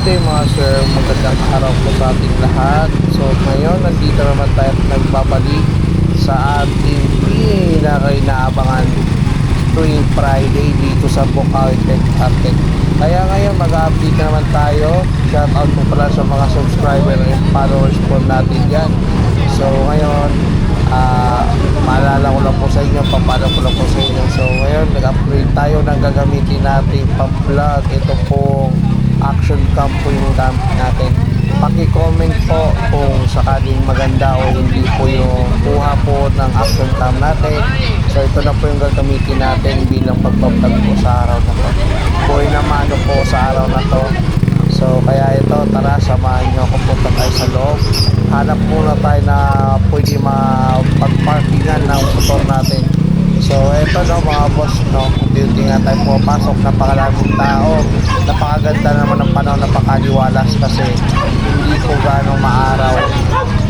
day mga sir, magandang araw po sa ating lahat. So ngayon nandito naman tayo at nagbabalik sa ating pinaka-inaabangan tuwing Friday dito sa Bukawi Tech Market. Kaya ngayon mag-update naman tayo. Shout out po pala sa mga subscriber and followers po natin dyan. So ngayon maalala ko lang po sa inyo, papala ko lang po sa inyo. So ngayon nag-upgrade tayo ng gagamitin natin pang-vlog. Ito po action cam po yung gamit natin. Paki-comment po kung sakaling maganda o hindi po yung kuha po ng action cam natin. So ito na po yung gagamitin natin bilang pagbablog po sa araw na to. Buhay na mano po sa araw na to. So kaya ito, tara samahan nyo ako, punta tayo sa loob. Hanap muna tayo na pwede mapag-parkingan ng motor natin. So ito no mga boss no, unti-unti nga tayo pumapasok, napakaraming tao, napakaganda naman ng panahon, napakaliwalas kasi hindi po gano'ng maaraw,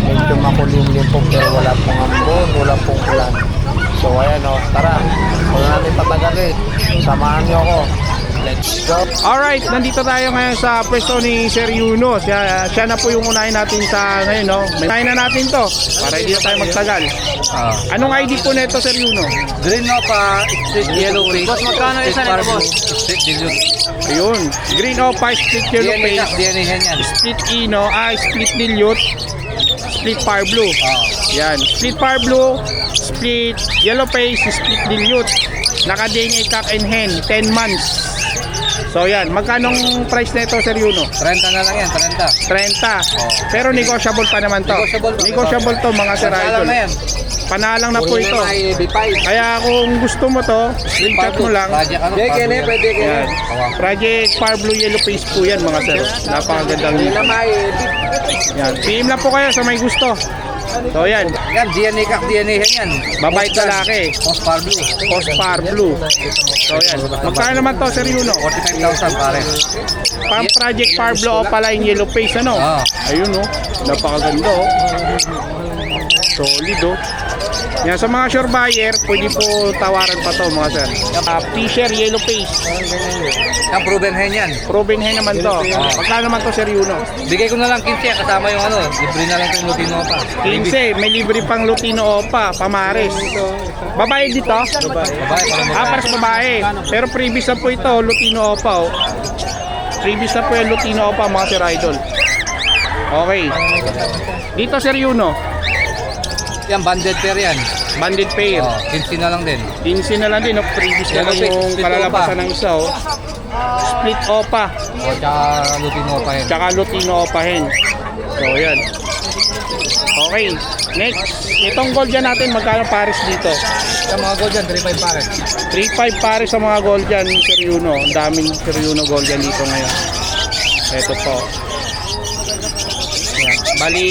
medyo makulimlim po pero wala pong ambon, wala pong ulan. So ayan o, tara, huwag natin patagalin, samahan nyo ako. Let's go. Alright, nandito tayo ngayon sa pwesto ni Sir Yuno. Siya na po yung unahin natin sa ngayon, no? Unahin na natin to para hindi na tayo magtagal. Anong ID po nito, Sir Yuno? Green Opa, split yellow face. Boss, magkano isa nito, boss? Split dilute. Ayun, Green Opa, split yellow DNA face, yak, DNA hen yan. split ino, split dilute, split fire blue. Yan, split fire blue, split yellow face, split dilute. Naka-DNA cock and hen, 10 months. So yan, magkanong price nito, Sir Yuno? 30 na lang yan, 30. 30. Pero negotiable pa naman to. Negotiable to mga Sir Panalang Idol. na yan. Panalang na po ito. B5. Kaya kung gusto mo to, screenshot mo lang. Project ano? Pwede kene, pwede kene. Yan. Project Fire Blue Yellow Face po yan mga sir. Napakagandang Hindi na may yan. PM lang po kayo sa may gusto. So yan, Yan, DNA kak, DNA hen yan. babae at lalaki. Postpar blue. Postpar Blue. So yan. Magkano naman to, Sir Yuno? 45,000 pare. Pang Project Fire Blue Opaline Yellow Face ano? Ayun oh. Napakaganda oh. Solid oh. Yan, sa mga sure buyer, pwede po tawaran pa to mga sir. Fisher Yellow Face. Yan, proven hen yan. Proven hen naman to. Magkano naman to, Sir Yuno? Bigay ko na lang 15 kasama yung ano. Libre na lang itong Lutino pa. 15, may libre pang Lutino Opa, Pamares. Babae dito? Babae, para Pares babae. Pero previous na po ito, Lutino Opa oh. Previous na po yung Lutino Opa mga Sir Idol. Okay. Dito, Sir Yuno, Yan, banded pair yan. banded pair. 15 na lang din. 15 na lang din, no? Previous na lang Split yung kalalabasan ng isa, oh. Split Opa, Tsaka Lutino pa yan. tsaka Lutino Opa hen. So, yan. Okay, next. Itong gold dyan natin, magkano pares dito? Sa mga gold yan, 3.5 pare. 3.5 pares sa mga gold dyan, Sir Yuno. Ang daming Sir Yuno gold dyan dito ngayon. Ito po. Yan. Bali,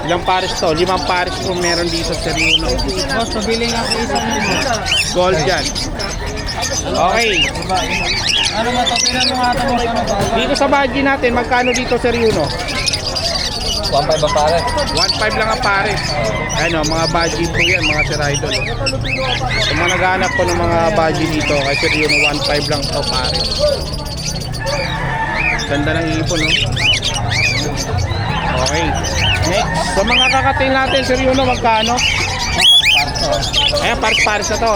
ilang pares to? 5 pares po meron dito, Sir Yuno. boss, pabili nga ako isang Gold dyan. Okay. ano ba ito? Pinan mo nga ito, boss. Ano ba? Dito sa budget natin, magkano dito, Sir Yuno? 1.5 ba pare? 1.5 lang ang pares. Ano, mga budget po yan, mga Sir Idol. Sa mga naghahanap po ng mga budget dito, kay Sir Yuno, 1.5 lang to pares. Ganda ng ipon, no? Okay. Next, sa mga kakatil natin, Sir Yuno, magkano? Ayan, pares-pares na to.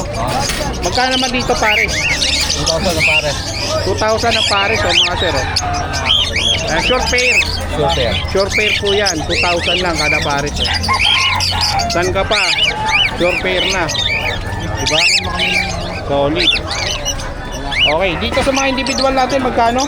Magkano naman dito, pares? 2,000 na pare. 2,000 ang pares, oh, mga sir. Oh. Ayan, short pair. Sure pair. Short pair po yan. 2,000 lang kada pares. Oh. San ka pa? Short pair na. Diba? Solid. Okay, dito sa mga individual natin, magkano?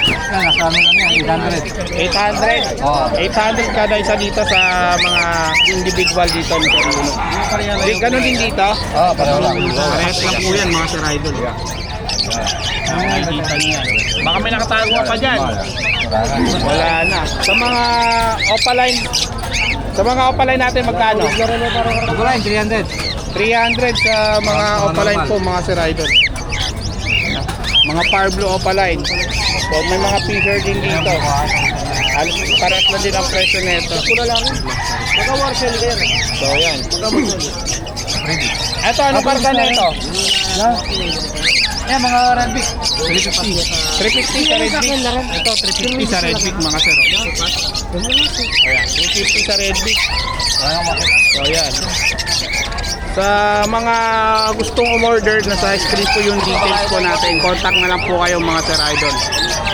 Yan, nasa ano lang yan, 800. 800. Oo. 800 kada isa dito sa mga individual dito ni Sir Yuno. Di, ganun din dito. Pareho lang. Parehas lang po yan mga Sir Idol. Nakikita niyo yan. Baka may nakatago pa dyan. Wala na. Sa mga opaline natin magkano? Pagkulang, 300. 300 sa mga opaline po mga Sir Idol. Mga Fire Blue opaline. So may mga feature din dito. Parehas na din ang presyo nito. Naka-warsel kayo. So yan. Ito, ano karga na ito? Yan, mga Arabic. 350. 350 sa Red Beak. Ito, 350 sa Red Beak mga sir. Ayan, 350 sa Red Beak. So, yan. Sa mga gustong umorder, nasa screen po yung details po natin. Contact na lang po kayo mga Sir Idol.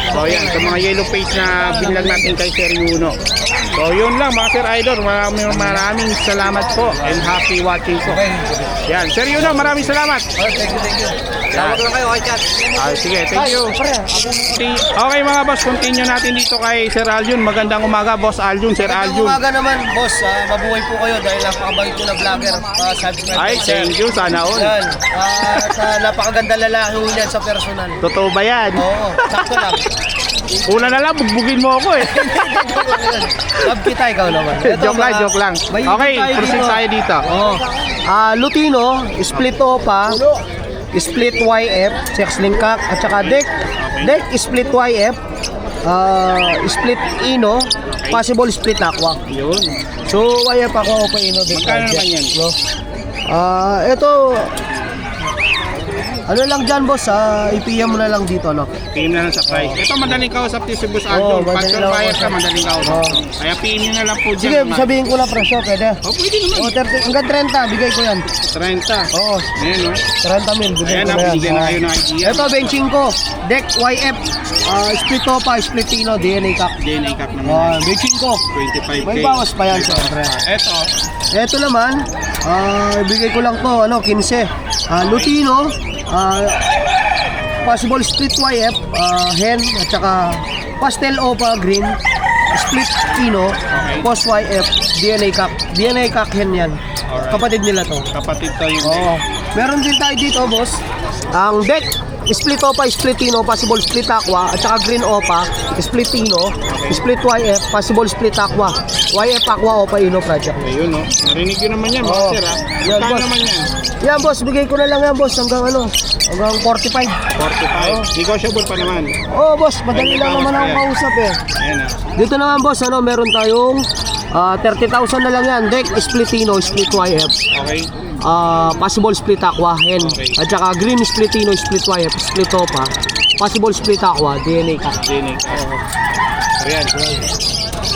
So yan, sa mga yellow page na binlag natin kay Sir Yuno. So yun lang mga Sir Idol, maraming salamat po and happy watching po. Yan, Sir Yuno, maraming salamat. Thank you. Tawag lang kayo kay chat. Sige, thank you. Okay mga boss, continue natin dito kay Sir Aljun. Magandang umaga, Boss Aljun, Sir Aljun. Umaga naman, boss. Mabuhay po kayo dahil napakabait ko na vlogger. Subscribe Ay, po, sir. thank you, sana all. Yan. Napakaganda lalaki ho yan sa personal. Totoo ba yan? Oo, sakto lang. Una na lang, bugbugin mo ako eh. Love kita, ikaw naman. Joke lang. Okay, proceed tayo dito. Oo. Lutino, split OPA, split YF, sex linkak, at saka deck split YF, split Ino, possible split Aqua. Yun. So YF Aqua OPA Ino deck. Magkano naman yan? No? Ito, ano lang dyan boss, i-PM mo na lang dito, no? PM na lang sa price. Ito madaling kausap si Boss Oo, Aldo. Pag madaling lang buyer ka, kausap. madaling kausap. Oo. Kaya PM nyo na lang po Sige, dyan. sabihin ko na presyo, pwede? Pwede naman. 30, hanggang 30, bigay ko yan. 30. Oo, Ayan o. 30 mil, bigay Ayan ko na, na yan. binigyan na kayo ng idea. Ito, benching ko. Deck YF, split OPA, split Ino, DNA Cup. DNA cap naman. Benching ko. 25K. May bawas pa yan, siyempre. Ito. Ito naman, ibigay ko lang to, 15. Lutino, possible split YF, hen, at saka pastel OPA green, split Ino, post YF, DNA Cup. DNA Cup hen yan. Alright. Kapatid nila to. Kapatid to yung Oo. Meron din tayo dito, boss. Ang deck, split OPA, split Ino, possible split Aqua, at saka green OPA, split Ino, split YF, possible split Aqua. YF Aqua OPA Ino project. Ayun o. Narinig yun naman yan, Oo. Master ha. Yan, Magkano boss. naman yan? Yan, boss, bigay ko na lang yan, boss, hanggang hanggang 45. 45. Negotiable pa naman. Oh, boss, madali lang naman ako kausap eh. Ayan ha. Dito naman, boss, meron tayong 30,000 na lang yan. Deck, split Ino, split YF. Okay. Possible split Aqua, hen. Okay. At saka green split Ino, split YF, split OPA. Possible split Aqua, DNA ka. DNA cap. Ayan.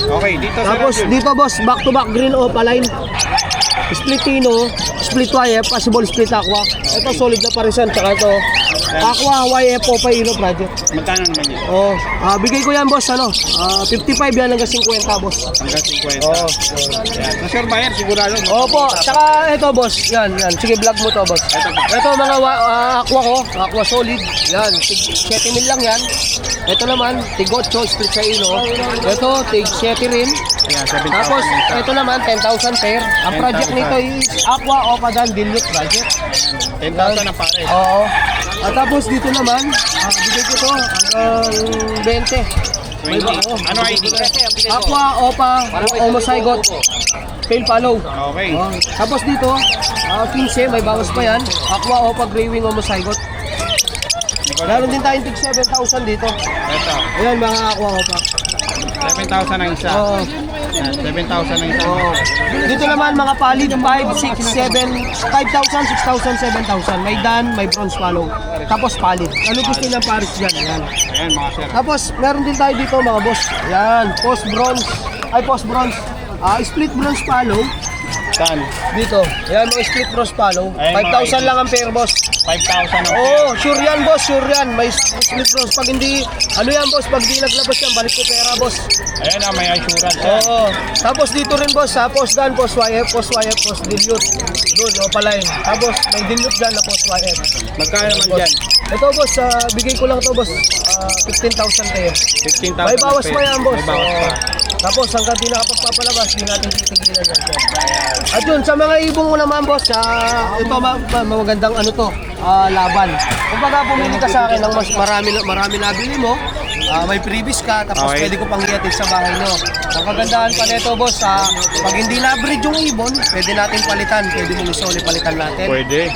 Okay, dito sa Tapos Rajun. dito, boss, back to back green OPA line. Split Ino, split YF, possible split Aqua. Ito solid na parisan. Tsaka ito, Aqua, YF, OPA Ino project. Magkano naman yan? Oh, bigay ko yan, boss, 55 yan hanggang 50, boss. Hanggang 50. Oh. Ayan. Sa sure buyer, sigurado. Opo, tsaka ito, boss. Yan. Sige, vlog mo to, boss. Ito mga Aqua ko, Aqua solid. Yan, 7 mil lang yan. Ito naman, tig 8, split sa Ino. Ito, tig 7 rin. Ayan, 7,000. Tapos, ito naman, 10,000 pair. Ang project 10,000. nito is Aqua Opa Dan Dilute project. 10,000 na pare. Oo. At tapos dito naman, bigay ko to hanggang 20. 20. Ano ID? Aqua Opa Homozygote Pale Follow. Okay. Tapos dito, 15, may bawas pa yan. Aqua Opa Grey Wing Homozygote. Meron din tayong tig 7,000 dito. Ito. Ayan mga Aqua Opa. 7,000 ang isa. Oo. Ayan, 7,000 ang isa. Oo. Dito naman mga palid 5, 6, 7, 5,000, 6,000, 7,000. May dan, may bronze follow. Tapos palid. Ano gusto ng pares dyan? Ayan. Ayan mga sir. Tapos meron din tayo dito mga boss. Ayan, post bronze. Split bronze follow. Saan? Dito. Ayan, mga split bronze follow. Ayan, mga 5,000 lang ang pair, boss. 5,000 ang Oo, sure yan, boss. Sure yan. May split bronze. Pag hindi, ano yan, boss? Pag di naglabas yan, balik ko pera, boss. Ayan na, may assurance yan. Oo. Tapos dito rin, boss, post dan, post YF, post dilute. Doon, o pala yun. Tapos may dilute dyan na post YF. Magkano naman dyan? Ito, boss, bigay ko lang to, boss. 15,000 pair. 15,000 May bawas na pa yan, boss. May bawas pa. Tapos hanggang di nakapagpapalabas, di natin titigilan yan. At yun, sa mga ibong mo naman, boss, ito magandang ano to, laban. Kung baga pumili ka sa akin ng mas marami nabili mo, may previous ka, tapos Okay. pwede ko pang iatid sa bahay nyo. Ang kagandahan pa nito, boss, pag hindi na-breed yung ibon, pwede natin palitan. Pwede mo gusto ulit palitan natin. Pwede.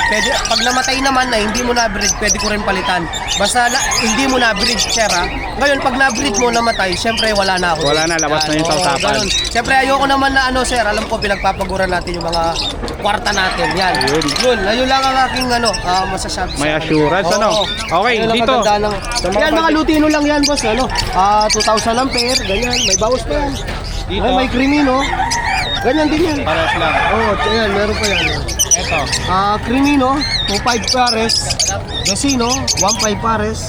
Pwede, pag namatay naman na hindi mo na-breed, pwede ko rin palitan. Basta hindi mo na-breed, sir, ha? Ngayon, pag na-breed mo namatay, syempre wala na ako. Wala na, labas na yung Oo, sausapan. ganun. Syempre, ayoko naman na ano, sir, alam ko pinagpapaguran natin yung mga kwarta natin. Yan. Ayun lang ang aking masasabi. May sa assurance, kanila. ano? Oo. Okay, Ayun ang dito. kagandahan ng- Yan, mga Lutino lang yan, boss. 2,000 ampere, ganyan. May bawas pa yan. Dito. Ay, may Crimino. Ganyan din yan. Pares lang. Ayan, meron pa yan. Ito. Crimino, 2.5 pares. Desino, 1.5 pares.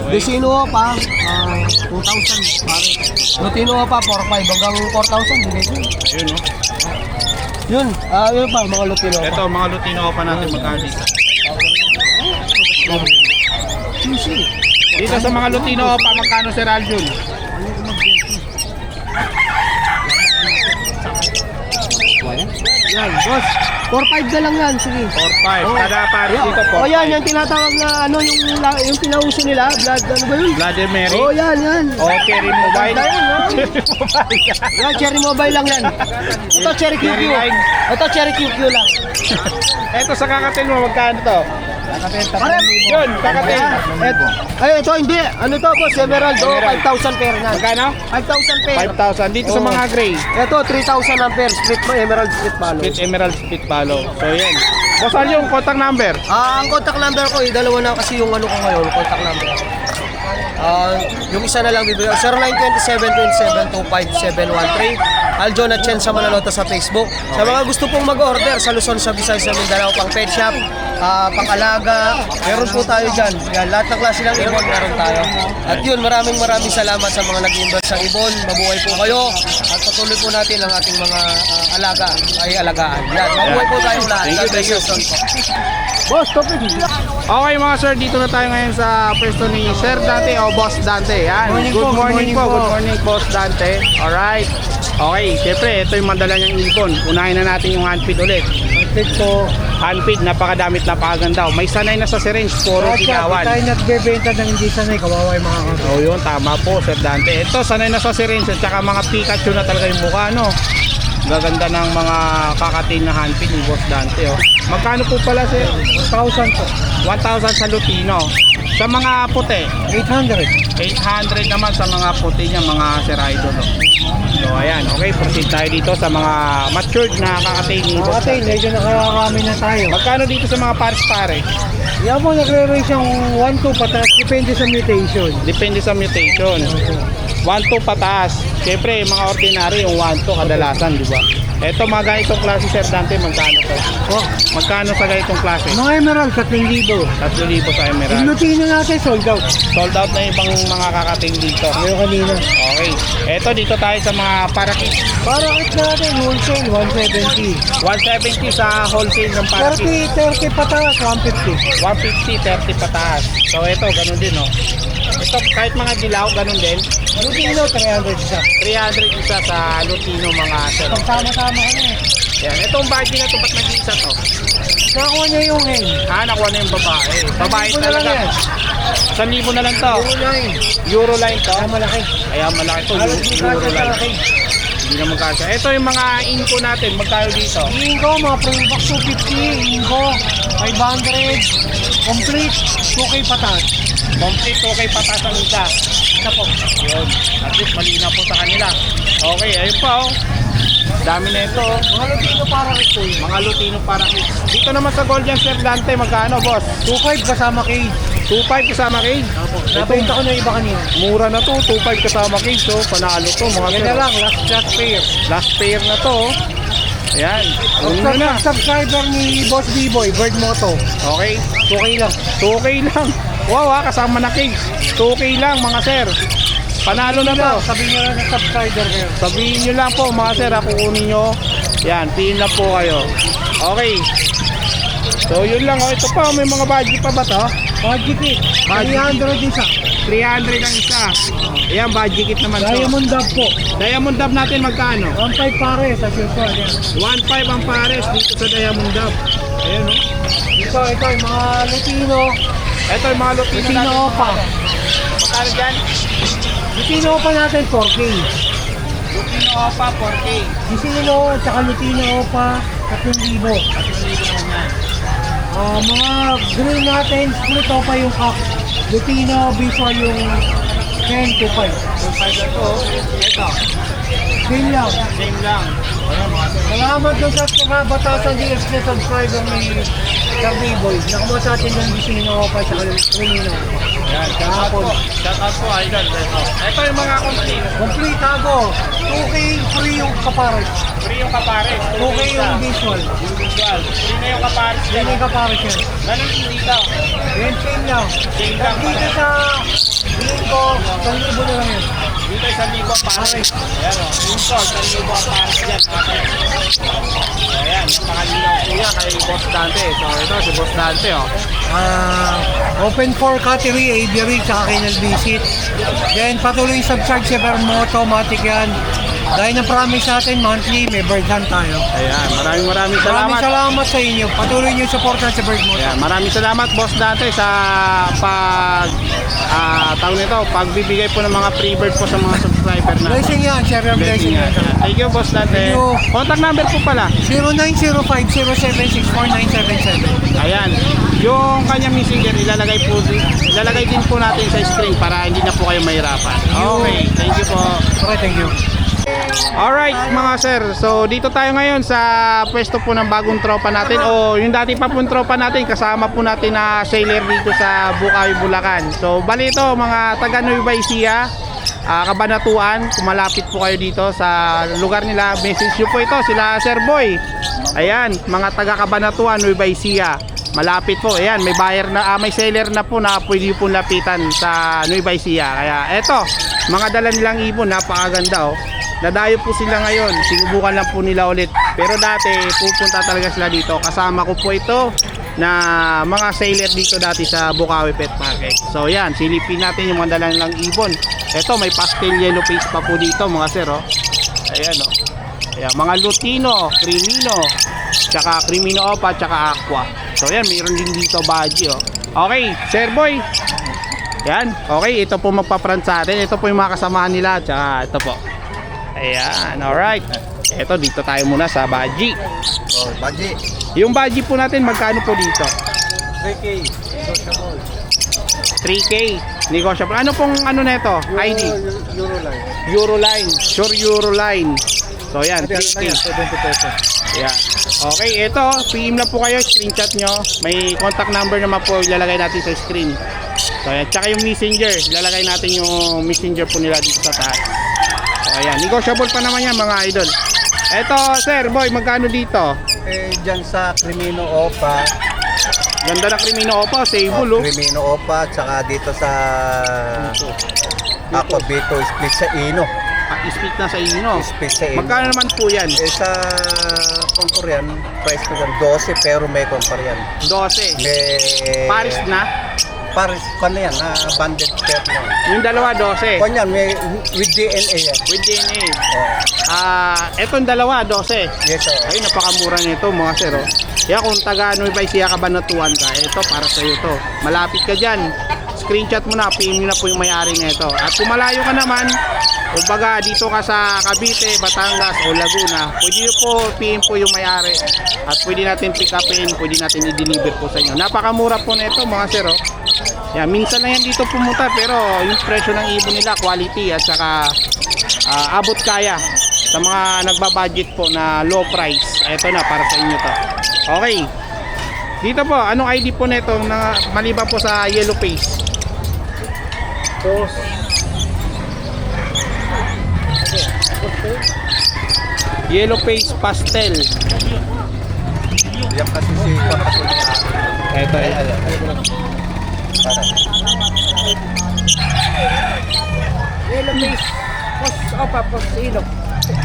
Desino pa, 2,000 pares. Lutino pa, 4.5 hanggang 4,000. Bigay ko. Ayun, no? Yun, yun pa, mga Lutino pa. Ito, mga Lutino pa natin magkano dito. Dito sa mga Lutino pa, magkano Sir Aljun? Yan, boss. 4.5 na lang yan, sige. 4-5. Kada pares dito po. Yan, yung tinatawag na yung pinauso nila, blood, ano ba yun? Bloody Mary. Yan. Okay, rin mobile. Ganda yan, no? Yan, Cherry Mobile lang yan. Ito, Cherry QQ. Cherry line. Ito, Cherry QQ lang. Ito sa kakatil mo, magkano to? Pare, Yun, kakatil. ito hindi. Ano to, boss? Emerald. 5,000 pair na. Magkano? 5,000 pair. 5,000. Dito sa mga gray. Ito, 3,000 ang pair. Split mo, Emerald split palo. Split Emerald, split Palo. So, yan. Boss Aljun, contact number. Ang contact number ko, dalawa na kasi yung ano ko ngayon, contact number. Yung isa na lang bibigyan, 0927-27-25713. Aljon at Chen sa Manalota sa Facebook. Sa mga gusto pong mag-order sa Luzon, sa Visayas, sa Mindanao, pang pet shop, pang-alaga, meron po tayo dyan. Yan, lahat ng klase ng ibon meron tayo. At yun, maraming salamat sa mga nag-invest sa ibon. Mabuhay po kayo at patuloy po natin ang ating mga alagaan. Yan, mabuhay po tayong lahat. Thank you, God bless thank you. you. Boss, stop it. Okay mga sir, dito na tayo ngayon sa pwesto ni Sir Dante o Boss Dante. Yan. Good morning po. Good morning, Boss Dante. Alright. Okay, syempre, ito yung mandala niyang ibon. Unahin na natin yung handfeed ulit. Handfeed ko. Handfeed, napakadamit, napakaganda. May sanay na sa syringe, puro pinawan. Tayo nagbebenta ng hindi sanay, kawawa yung mga kapatid. Oh, yun, tama po, Sir Dante. Ito, sanay na sa syringe at saka mga Pikachu na talaga yung mukha, no? Gaganda ng mga kakatil na handfeed ni Boss Dante, oh. Magkano po pala, sir? 1,000 po. 1,000 sa Lutino. Sa mga puti, 800. 800 naman sa mga puti niya, mga Sir Idol, oh. So, ayan, okay, proceed tayo dito sa mga matured na kakatil ni Boss Okay, Dante. medyo nakakarami na tayo. Magkano dito sa mga pares-pare? Yan po, nagre-range yung 1-2 patas, depende sa mutation. Depende sa mutation. 1-2 pataas. Siyempre, mga ordinary, yung 1-2 kadalasan, di ba? Ito, mga ganitong klase, Sir Dante, magkano to? Oh, Magkano sa ganitong klase? mga emerald, 3,000. 3,000 sa Emerald. Lutino natin, sold out. Sold out na yung ibang mga kakating dito. Ngayon kanina. Okay. Ito, dito tayo sa mga parakit. Para kit natin, wholesale, 170. 170 sa wholesale ng parakit. 30 patas, 150. 150, 30 pataas. So, ito, ganun din, no? Ito, kahit mga dilaw, ganun din. Lutino, 300 isa. 300 isa sa Lutino, mga sir. Tama-tama ka na eh. Yan. Itong bagay na to, ba't nag-iisa to? Nakakuha niya yung hen. Nakuha na yung babae. Babae Libo na lang talaga. yan. 1,000 na lang to. Unahin. Euroline to. Kaya malaki. Kaya malaki to. Halos di ka Euroline. malaki. Hindi na magkasya. Ito yung mga inko natin. Magkano dito? Ingo, mga pre-box 250, Ingo, 500, complete, 2K patas. Complete to kay patasan isa. Isa po. Yun. At least malinaw po sa kanila. Okay, ayun pa oh. Dami na ito oh. Mga Lutino para ito yun. Mga Lutino para kids. Dito naman sa Golden Sir Dante, magkano boss? 2.5 kasama cage. 2.5 kasama cage. Nabenta ko na iba kanina. Mura na to, 2.5 kasama cage oh. Panalo to mga Yan sir. na lang, last pair. Last pair na to oh. Ayan. Una na. Subscriber ni Boss B-Boy, Bird Moto. Okay. 2K lang. 2K lang. Wow ha, kasama na cage. 2K lang mga sir. Panalo na to. Sabihin nyo lang sa subscriber kayo. Sabihin nyo lang po mga sir, kukunin nyo. Yan, pin lang po kayo. Okay. So yun lang oh. Ito pa, may mga budget pa ba to? Budget kit. Budget 300 isa. 300 ang isa. Ayan, budget kit naman to. Diamond Dove po. Diamond Dove natin magkano? 1.5 pares as usual yan. 1.5 ang pares dito sa Diamond Dove. Ayan oh. Ito yung mga Lutino. Ito yung mga Lutino Lutino natin. Opa. Magkano dyan? Lutino Opa natin 4K. Lutino Opa, 4K. Disino, tsaka Lutino Opa, 3,000. Mga grill natin, split Opa yung cock. Lutino, visual yung 10 to 5. Yung 5 na to, ito, Same lang. same lang. Ayan mga sir. Salamat doon sa mga batasan DX na subscriber ni Cardi Boy. Nakamuha sa atin ng Disino Opa, tsaka Lutino Opa. Ayan, shout out po, idol. Ito yung mga complete. Complete ako. 2K free yung kapares. Free yung kapares. 2K yung visual. Yung visual. Free na yung kapares. Yan yung kapares yan. Ganun din dito. Yan, chain lang. Chain lang. Dito sa linggo, 1,000 na lang yan. Dito sa libo ang pares. Ayan o. Yung short, sa libo ang pares dyan. Ayan, napakalinaw po yan kay Boss Dante. So ito si Boss Dante o. Open for category, aviary, tsaka kennel visit. Then patuloy subscribe sa Vermoto, matik yan. Dahil na-promise natin monthly, may bird hunt tayo. Ayan, maraming Maraming salamat. salamat sa inyo. Patuloy niyo supportan sa Vermoto. Ayan, maraming salamat Boss Dante sa tawag nito, pagbibigay po ng mga free bird po sa mga subscriber na. Blessing yan, share your blessing yan. Thank you Boss Dante. Thank you. Contact number po pala. 0905-0764-977. Ayan. Yung kanya messenger ilalagay din po natin sa screen para hindi na po kayo mahirapan. Okay, thank you po. Okay, thank you. Alright mga sir, so dito tayo ngayon sa pwesto po ng bagong tropa natin o yung dati pa pong tropa natin, kasama po natin na sailor dito sa Bukawi, Bulacan. So bali ito mga taga Nueva Ecija, Kabanatuan, kung malapit po kayo dito sa lugar nila, message nyo po ito, sila Sir Boy. Ayan, mga taga Kabanatuan, Nueva Ecija. Malapit po, ayan, may buyer na, may seller na po na pwede po lapitan sa Nueva Ecija. Kaya eto, mga dala nilang ibon, napakaganda oh. Nadayo po sila ngayon, sinubukan lang po nila ulit. Pero dati, pupunta talaga sila dito. Kasama ko po ito na mga sailor dito dati sa Bukawi Pet Market. So yan, silipin natin yung mga dala nilang ibon. Ito, may pastel yellow face pa po dito mga sir oh. Ayan oh. Ayan, mga Lutino, Crimino, tsaka Crimino Opa, tsaka Aqua. So yan, mayroon din dito badge oh. Okay, Sir Boy. Yan, okay, ito po magpa-front sa atin. Ito po yung mga kasamahan nila, tsaka ito po. Ayan, alright. Ito, dito tayo muna sa badge. Oh, Baji. Yung badge po natin, magkano po dito? 3K. 3K, negotiable. Ano pong ano neto? ID? Euroline. Euroline, sure Euroline. So yan, 3K. 70 pesos. Yeah. Okay, ito, PM lang po kayo, screenshot nyo. May contact number naman po ilalagay natin sa screen. So yan, tsaka yung messenger, ilalagay natin yung messenger po nila dito sa taas. So ayan, negotiable pa naman yan mga idol. Ito, Sir Boy, magkano dito? Dyan sa Crimino Opa. Ganda ng Crimino Opa, sable oh. Crimino Opa, tsaka dito sa Aquabito, split sa Ino. Split na sa inyo. Split sa Ino. Magkano naman po yan? Sa Korean, price ko yan 12 pero may Korean. 12. May Paris na? Paris, kano yan? Banded pair yan. Yung dalawa, 12. Kano yan? May, with DNA yan. With DNA. Oh. Etong dalawa, 12. Yes, oh. Ay, napakamura nito mga sir. Oh. Kaya kung taga Nueva Ecija Kabanatuan ka, ito para sa iyo to. Malapit ka diyan. Screenshot mo na, PM mo na po yung may-ari nito. At kung malayo ka naman, kumbaga dito ka sa Cavite, Batangas o Laguna, pwede po PM po yung may-ari. At pwede natin pick upin, pwede natin i-deliver po sa inyo. Napakamura po nito mga sir. Oh. Yan, minsan na yan dito pumunta pero yung presyo ng ibon nila, quality at saka abot kaya sa mga nagbabudget po na low price. Ito na para sa inyo to. Okay. Dito po, anong ID po nito na maliban po sa yellow face? Yellow face pastel. Yan kasi si Kapatid. Ito eh. Yellow face, post opa, post ino.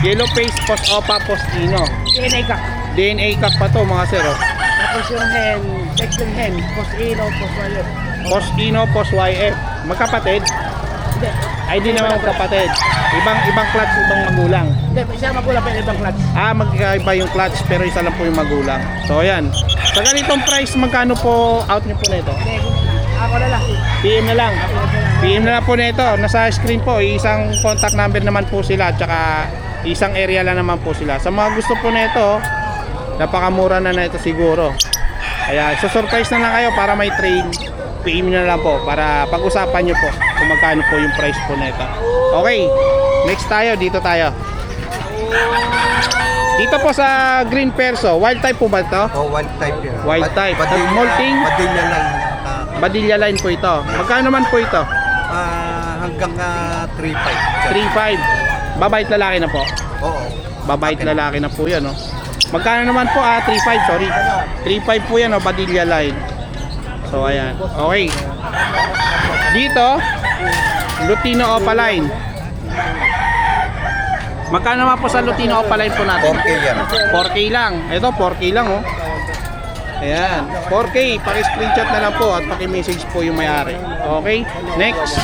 Yellow face post opa post ino. DNA ka. DNA cup pa to mga sir. Oh. Tapos yung hen, section hen, post ino, post wire. Post ino post YF. Magkapatid? Hindi. Ay di naman magkapatid. Ibang clutch, ibang magulang. Hindi, siya magulang pa yung ibang clutch. Magkaiba yung clutch pero isa lang po yung magulang. So ayan. Sa ganitong price magkano po out niyo po nito? PM na lang. PM na lang po nito. Nasa screen po, isang contact number naman po sila at saka isang area lang naman po sila. Sa mga gusto po nito, napakamura na ito siguro. Kaya surprise na lang kayo para may train. PM na lang po para pag-usapan nyo po kung magkano po yung price po nito. Okay, next tayo, dito tayo. Dito po sa Green Perso, wild type po ba ito? Oh, wild type yan. Wild type. Molting? Badilla line. Badilla line po ito. Magkano naman po ito? Hanggang 3.5. 3.5. Babait lalaki na po. Oo. Babait lalaki na po yan, no? Magkano naman po? 3.5, sorry. 3.5 po yan, no? Badilla line. So, ayan. Okay. Dito, Lutino Opaline. Magkano naman po sa Lutino Opaline po natin? 4K yan. 4K lang. Ito, 4K lang, oh. Ayan. 4K. Paki-screenshot na lang po at paki-message po yung may-ari. Okay? Next.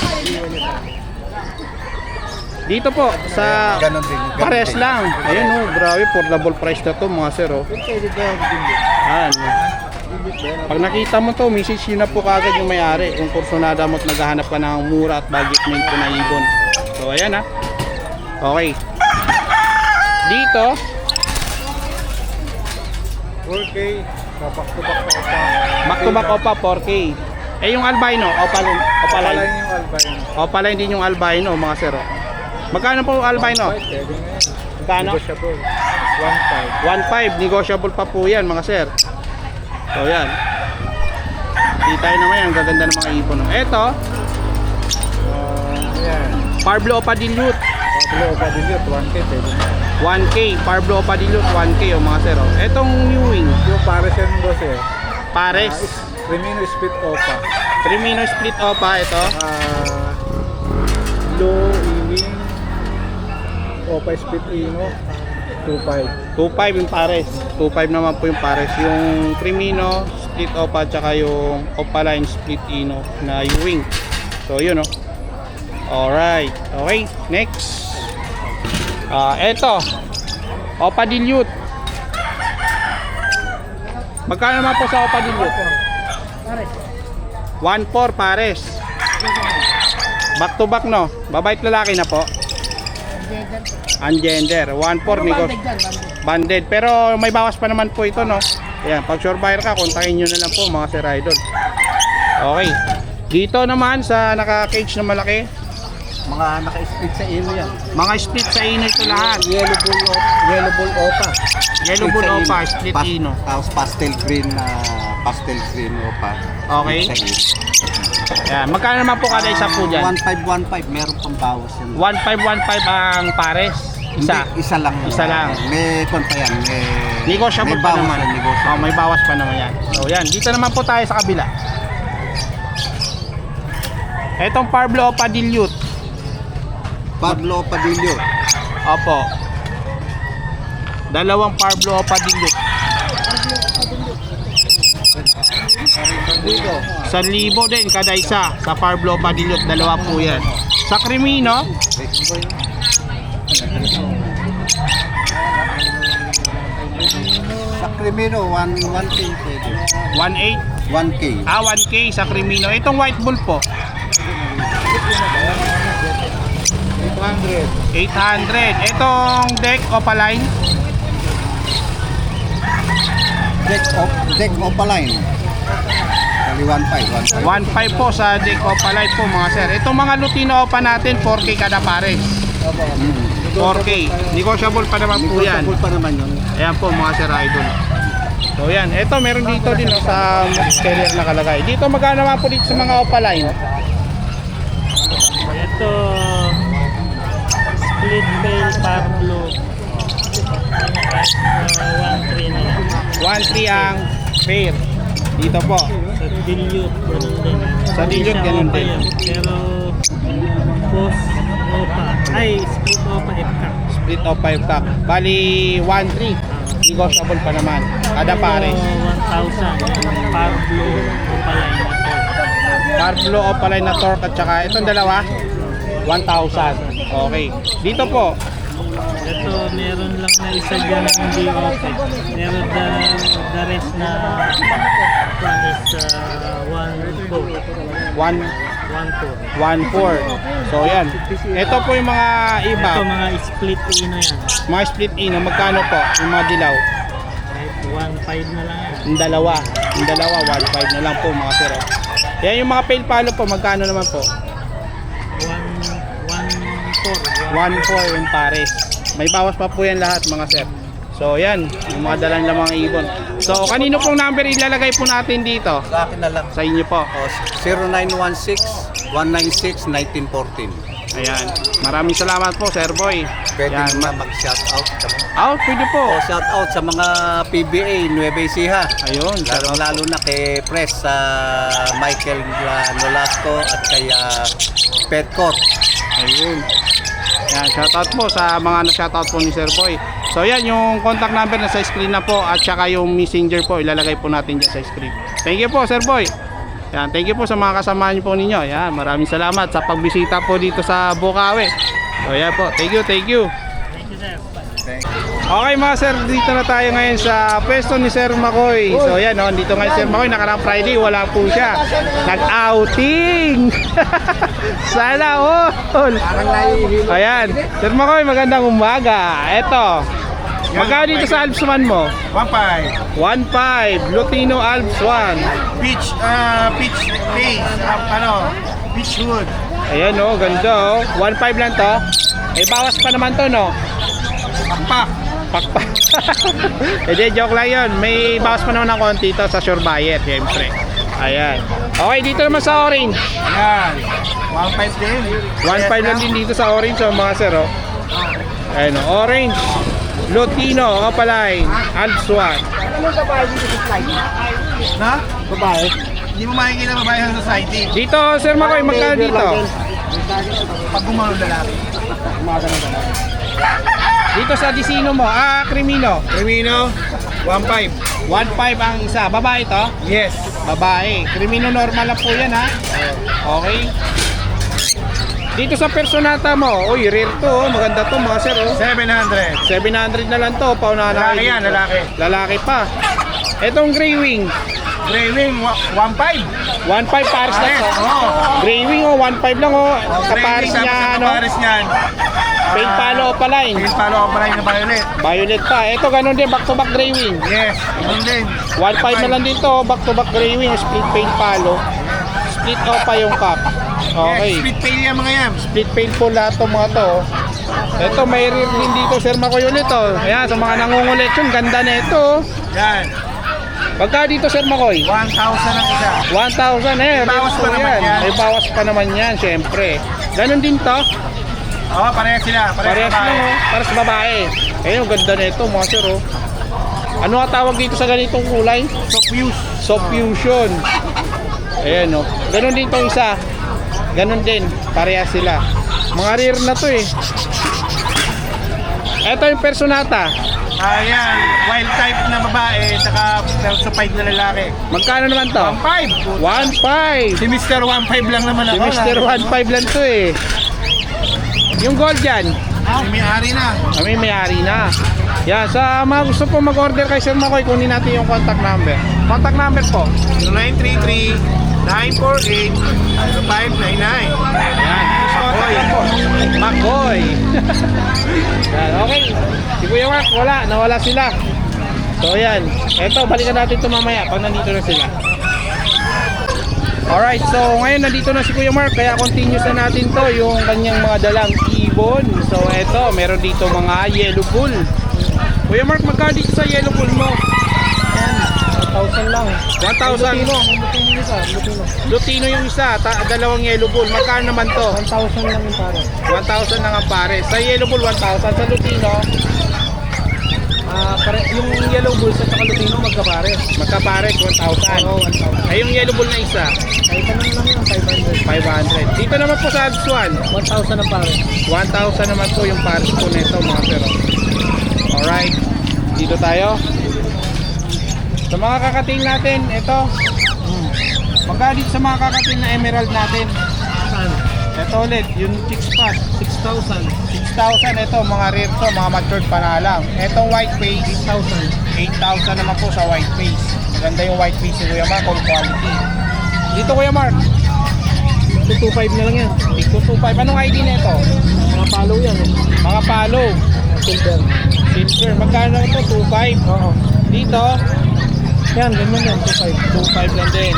Dito po, sa Ganon din. pares lang. Ayun, oh. Grabe, affordable price na to, mga sir, oh. Ayan. Pag nakita mo to, message yun na po kagad yung may-ari. Kung kursunada mo at naghahanap ka ng mura at budget main po na ibon. So, ayan, ha. Okay. Dito, 4K, back-to-back pa pa. back to back opa 4K. Eh yung albino, opaline. Yung albino. Opaline din yung albino, mga sir. Oh. Magkano po albino? Magkano? Negotiable. 1.5. 1.5, negotiable pa po yan, mga sir. So yan. Kita naman yan, gaganda ng mga ipon. Ito, Yan. Parblo Opa Dilute. Pablo Badillo, 1K pwede na. 1K, Parblo Opa Dilute 1K, oh, mga sir. Oh. Etong Ewing, Yung pares yan mo boss eh. pares. Remino split opa. Crimino split opa, ito. Low Ewing. Opa split ino. 2.5. 2.5 yung pares. 2.5 naman po yung pares. Yung Crimino split opa tsaka yung Opaline split ino na Ewing. So yun, oh. Alright. Okay, next. Eto. Opa Dilute. Magkano naman po sa Opa Dilute? 1.4 pares. Back to back, no? Babait lalaki na po. Ungender. 1.4 negos. Banded. Pero may bawas pa naman po ito, no? Ayan, pag sure buyer ka, kontakin nyo na lang po, mga sir idol. Okay. Dito naman sa naka-cage na malaki, Mga naka-split sa ino yan. mga split sa ino ito lahat. Yellow bull opa. Yellow bull opa, split ino. Tapos pastel green opa. Okay. Sa ino. Ayan, magkano naman po kada isa po dyan? 1.5, meron pang bawas yan. 1.5 ang pares. Isa. Hindi, isa lang. Isa lang. May konta yan. Negotiable may pa bawas naman. yan, negotiable. Oh, may bawas pa naman yan. So yan, dito naman po tayo sa kabila. Etong Parblo Opa Dilute. Pablo Padillo. Opo. Dalawang Parblo Opa Dilute. Dito. 1,000 din kada isa sa Parblo Opa Dilute. Dalawa po yan. Sa Crimino, Sa Crimino, 1K pwede. 1.8. 1K. 1K sa Crimino. Itong White Bull po, 800. Itong Deck Opaline, Deck Opaline. Kali 1.5. 1.5 po sa Deck Opaline po, mga sir. Itong mga Lutino Opa natin, 4K kada pares. 4K. Negotiable pa naman po yan. Negotiable pa naman yun. Ayan po, mga sir idol. So yan, ito meron dito din, no, sa carrier nakalagay. Dito magkano naman po dito sa mga Opaline? Ito, split tail Pablo. 1.3 na lang. 1.3 ang pair. Dito po. Sa dilute, ganun din. Sa dilute, Hindi siya ganun opa din. yan. Pero, boss, opa. Ay, split opa, FK. Split of 5 cup. Bali 1.3. Negotiable pa naman. Kada pares. 1,000. Pablo, opa line na to. Parblo Opaline na torque at saka itong dalawa 1,000. Okay. Dito po, Ito, meron lang na isa dyan na hindi okay. Meron the rest na 1, 1.4. So yan. Ito po yung mga iba. Ito mga split ino yan. Mga split ino, magkano po yung mga dilaw? Kahit 1.5 na lang yan. Yung dalawa, 1.5 na lang po mga sir. Yan yung mga pale palo po, magkano naman po? 1.4. 1.4 yung pares. May bawas pa po yan lahat mga sir. So yan, yung mga dalang lamang ibon. So kanino pong number ilalagay po natin dito? Sa akin na lang. Sa inyo po. O, 0916-196-1914. Ayan. Maraming salamat po Sir Boy. Pwede Yan. na mag-shoutout. Out, pwede po. O, shoutout sa mga PBA, Nueva Ecija. Ayun. Lalo na kay Press sa Michael Nolasco at kay Petcott. Ayun. Yan, shoutout po sa mga na-shoutout po ni Sir Boy. So yan, yung contact number na sa screen na po at saka yung messenger po, ilalagay po natin dyan sa screen. Thank you po Sir Boy. Yan, thank you po sa mga kasama niyo po ninyo. Yan, maraming salamat sa pagbisita po dito sa Bukawi. So yan po, thank you, thank you. Thank you, sir. Okay mga sir, dito na tayo ngayon sa pwesto ni Sir Makoy. So yan, oh, dito ngayon Sir Makoy, nakarang Friday, wala po siya. Nag-outing! Sana all! Ayan, Sir Makoy, magandang umaga. Eto, magkano dito sa Alps 1 mo? 1.5 1.5, Lutino Alps 1. Peach face peach wood. Ayan oh, ganda oh. 1.5 lang to. May bawas pa naman to no? Pakpak. Pakpak. Hindi, joke lang yun. May bawas pa naman ng konti to sa sure buyer, siyempre. Ayan. Okay, dito naman sa orange. Yan 1.5 din. 1.5 lang din dito sa orange oh, mga sir oh. Ayan oh, orange. Lutino, Opaline, Alps 1. Na? Babae. Hindi mo makikita babae sa society. Dito, Sir Makoy, magkano dito? Pag gumano lalaki. Dito sa Disino mo, Crimino. Crimino 1.5. 1.5 ang isa. Babae to? Yes. Babae. Crimino normal lang po yan ha. Okay. Dito sa Personata mo, uy, rare to, oh. Maganda to mga sir. Oh. 700. 700 na lang to, paunahan na Lalaki kayo yan, dito. lalaki. Lalaki pa. Etong Grey Wing, Gray wing 1.5. 1.5 pares na to. Oo. Grey Wing oh, 1.5 lang oh. Kapares niya ano, Kapares niyan. paint palo opaline. Paint palo ako pala yung violet. Violet pa. Ito ganun din, back to back Grey Wing. Yes. Ganun din. 1.5 na lang dito, back to back Grey Wing, split paint palo. Split off pa yung cap. Okay. Yes. Split pail yung mga yan. Split paint po lahat to mga to. Ito may rear din dito Sir Makoy ulit oh. Ayan, sa mga nangungulit yun, ganda na ito. Yan. Pagka dito Sir Makoy? 1,000 ang isa. 1,000 eh. May bawas pa naman yan. May bawas pa naman yan, syempre. Ganon din to. Oo, parehas sila. Parehas lang oh. Para sa babae. Ayun, ganda na ito mga sir oh. Ano ang tawag dito sa ganitong kulay? Soft fusion. Ayan oh. Ganon din tong isa. Ganon din. Parehas sila. Mga rare na to eh. Ito yung Personata. Ayan, wild type na babae, saka certified na lalaki. Magkano naman to? 1.5. 1.5. Si Mr. 1.5 lang naman Si ako. Mr. 1.5 lang to eh. Yung gold dyan, Si may-ari na. kami may-ari na. Yan, sa mga gusto po mag-order kay Sir Makoy, kunin natin yung contact number. Contact number po. 0933-948-599. Yan, Makoy. Yan, okay. Si Kuya Mark, nawala sila. So yan, eto, balikan natin ito mamaya pag nandito na sila. Alright, so ngayon nandito na si Kuya Mark, kaya continuous na natin to yung kanyang mga dalang ibon. So eto, meron dito mga yellow bull. Kuya Mark, magkano dito sa yellow bull mo? 1,000 lang. 1,000. Lutino yung isa, dalawang yellow bull. Magkano naman to? 1,000 lang yung pare. 1,000 lang ang pare. Sa yellow bull 1,000, sa lutino Yung yellow bulls at saka lutino magkapares. magkapares 1,000. Oo, 1,000. Ay yung yellow bull na isa, Ay, tanong lang yun, 500. 500. Dito naman po sa Alps 1, 1,000 ang pare. 1,000 naman po yung pares po nito mga pero. Alright, dito tayo. Sa mga kakating natin, ito. Magkano dito sa mga kakating na emerald natin? Saan? Ito ulit, yung chicks pass. 6,000. 6,000 ito, mga rare to, mga matured pa na lang. Itong white face, 8,000. 8,000 naman po sa white face. Maganda yung white face ni Kuya Mark, all quality. Dito Kuya Mark, 225 na lang yan. tig 225. Anong ID na ito? Mga follow yan. Mga palo. Silver. Silver. Magkano lang ito? 2.5. Oo. Dito, Yan, ganyan yan. 2.5 lang din.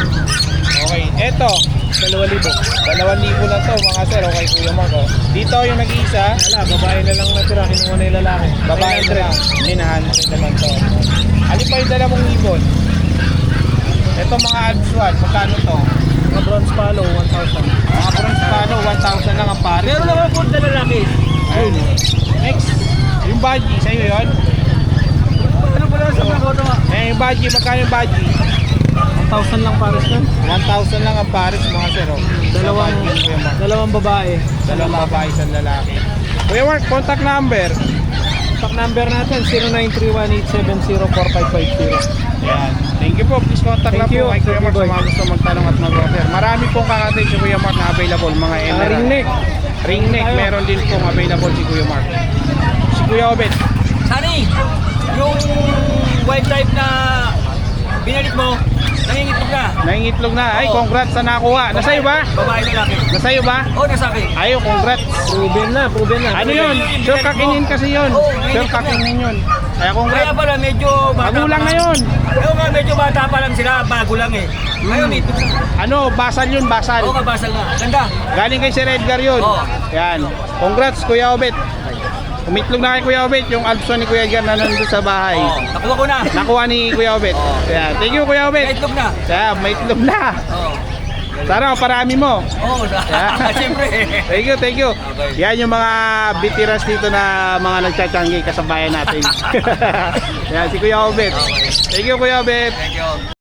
Okay. Ito, 2,000. 2,000 lang to mga sir. Okay Kuya Mark. Oh. Dito yung nag-iisa, Wala, babae na lang natira. Kinuha na yung lalaki. babae na lang. Hinahanap naman to. Alin pa yung 2,000 ibon? Ito mga Alpswan. Magkano to? Mga bronze follow, 1,000. Mga bronze palo, 1,000 lang ang pare. Meron naman po na lalaki. Ayun. Next, yung badgie, sa'yo yun? Ano pala sa mga photo nga? Yung badgie, magkano yung badgie? 1,000 lang pares na. 1,000 lang ang pares mga sir. Oh. Dalawang, Sa badgie, Kuya Mark. dalawang babae. Dalawang babae, isang lalaki. Kuya Mark, contact number. Contact number natin, 0931-870-4550. Yan. Thank you po. Please contact lang Thank you. po kay Kuya Mark sa Boy. mga gusto magtanong at mag-order. Marami pong kakatay si Kuya Mark na available. Mga emerald. Ring neck. Ring neck. Tayo. Meron din pong available si Kuya Mark. Si Kuya Obet. Sani, yung wild type na binalit mo, nangingitlog na. Nangingitlog na. Ay, Oo. congrats sa nakuha. Nasa'yo ba? Babae lalaki. Nasa'yo ba? Oo, nasa akin. Ayo, congrats. Proven na, proven na. Ano yun? Sure kakinin kasi yun. Oo, Sure nangingitlog kakinin yun. Kaya Kaya congrats. pala medyo bata Magulang pa na lang. yun. Oo nga, medyo bata pa lang sila, bago lang eh. Ngayon, ito. Ano, basal yun, basal. Oo, kabasal na. Ganda. Galing kay Sir Edgar yun. Oo. Yan. Congrats, Kuya Obet. Umitlog na kay Kuya Obet yung Alpson ni Kuya Edgar na nandun sa bahay. Oo, nakuha ko na. Nakuha ni Kuya Obet. Yan. Thank you, Kuya Obet. Naitlog na. Yan, may itlog na. Oo. Sana parami mo. Oo, siyempre. Thank you, thank you. Okay. Yan yung mga bitiras dito na mga nagtsatsangi kasabayan natin. Yan, si Kuya Obet. Thank you, Kuya Obet. Thank you.